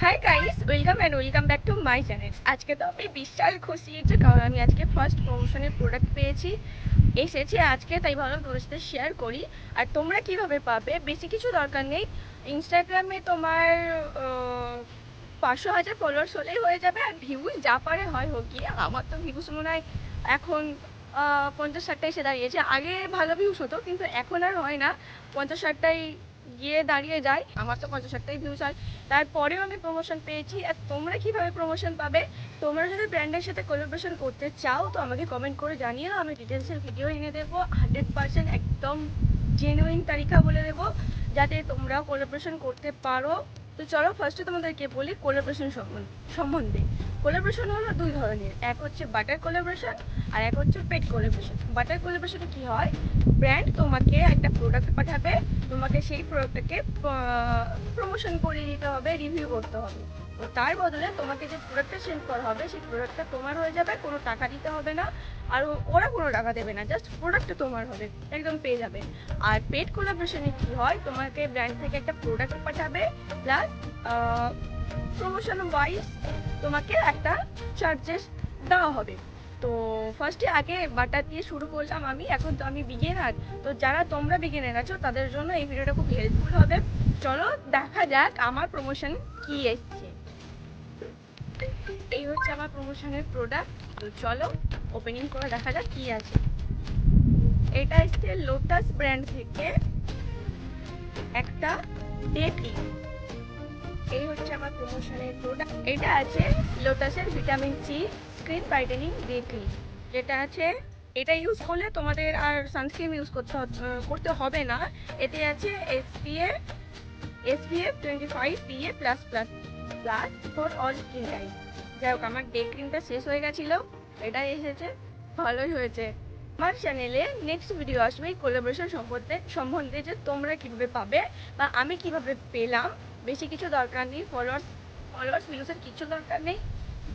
Hi guys, welcome back to my channel. আজকে তো আমি বিশাল খুশি হয়েছি, কারণ আমি আজকে ফার্স্ট প্রমোশনের প্রোডাক্ট পেয়েছি, এসেছে আজকে, তাই ভাবলাম তোমার সাথে শেয়ার করি। আর তোমরা কিভাবে পাবে, বেশি কিছু দরকার নেই। ইনস্টাগ্রামে তোমার 500,000 ফলোয়ার্স হলেই হয়ে যাবে, আর ভিউজ যা পারে হয় হোক গিয়ে। আমার তো ভিউজ মনে হয় এখন 50-60টায় এসে দাঁড়িয়েছে। আগে ভালো ভিউজ হতো, কিন্তু এখন আর হয় না, 50-60টায় গিয়ে দাঁড়িয়ে যায়। আমার তো 50-60টাই ভিউজ হয়। তারপরেও আমি প্রমোশন পেয়েছি। আর তোমরা কিভাবে প্রমোশন পাবে? তোমরা যদি ব্র্যান্ডের সাথে কোলাবোরেশন করতে চাও তো আমাকে কমেন্ট করে জানিও, আমি ডিটেলসের ভিডিও এনে দেবো। 100% একদম জেনুইন তারিকা বলে দেবো, যাতে তোমরাও কোলাবোরেশন করতে পারো। তো চলো ফার্স্টে তোমাদেরকে বলি কোলাবোরেশন সম্বন্ধে। কোলাবোরেশন হলো দুই ধরনের, এক হচ্ছে বাটার কোলাবোরেশন আর এক হচ্ছে পেড কোলাবোরেশন। বাটার কোলাবোরেশনে কি হয়, ব্র্যান্ড তোমাকে একটা প্রোডাক্ট পাঠাবে, তোমাকে সেই প্রোডাক্টটাকে প্রমোশন করে দিতে হবে, রিভিউ করতে হবে। তো তার বদলে তোমাকে যে প্রোডাক্টটা সেন্ড করা হবে সেই প্রোডাক্টটা তোমার হয়ে যাবে, কোনো টাকা দিতে হবে না। আর ওরা কোনো টাকা দেবে না, জাস্ট প্রোডাক্টটা তোমার হবে, একদম পেয়ে যাবে। আর পেড কোলাবোরেশনে কি হয়, তোমাকে ব্র্যান্ড থেকে একটা প্রোডাক্ট পাঠাবে, প্লাস প্রমোশন ওয়াইজ তোমাকে একটা চার্জেস দেওয়া হবে। তো ফার্স্টে আগে বাটার দিয়ে শুরু করলাম আমি, এখন তো আমি বিগিনার। তো যারা তোমরা বিগিনার আছো তাদের জন্য এই ভিডিওটা খুব হেল্পফুল হবে। চলো দেখা যাক আমার প্রমোশন কি এসছে। এই হচ্ছে আমার প্রমোশনের প্রোডাক্ট। তো চলো ওপেনিং করে দেখা যাক কি আছে। এটা এসছে লোটাস ব্র্যান্ড থেকে একটা ডে ক্রিম। এই হচ্ছে আমার প্রমোশনের প্রোডাক্ট। এটা আছে লোটাসের vitamin C skin brightening day cream, যেটা আছে এটা ইউজ করলে তোমাদের আর সানস্ক্রিন ইউজ করতে হবে না। এতে আছে SPF 25 PA plus plus plus for all skin type. যাই হোক, আমার ডে ক্রিমটা শেষ হয়ে গেছিলো, এটাই এসেছে, ভালোই হয়েছে। আমার চ্যানেলে নেক্সট ভিডিও আসবে কোলাবোরেশন সম্বন্ধে, যে তোমরা কীভাবে পাবে বা আমি কিভাবে পেলাম। বেশি কিছু দরকার নেই, ফলোয়ার্স ভিউসের কিছু দরকার নেই,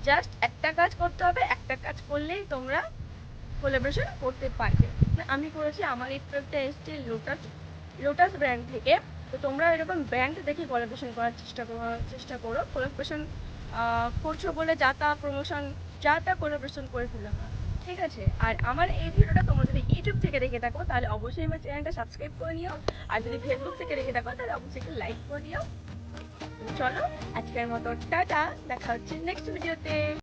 জাস্ট একটা কাজ করতে হবে, একটা কাজ করলেই তোমরা কোলাবোরেশন করতে পারবে। আমি করেছি, আমার এই প্রোডাক্টটা এসছে লোটাস ব্র্যান্ড থেকে। তো তোমরা এরকম ব্র্যান্ড দেখে কোলাবোরেশন করার চেষ্টা করো। কোলাবোরেশন করছো বলে যা তা কোলাবোরেশন করে ফেলো না, ঠিক আছে? আর আমার এই ভিডিওটা তোমরা যদি ইউটিউব থেকে দেখে থাকো তাহলে অবশ্যই আমার চ্যানেলটা সাবস্ক্রাইব করে নিও, আর যদি ফেসবুক থেকে দেখে থাকো তাহলে অবশ্যই একটা লাইক করে নিও। চলো আজকের মতো টাটা, দেখা হচ্ছে নেক্সট ভিডিওতে।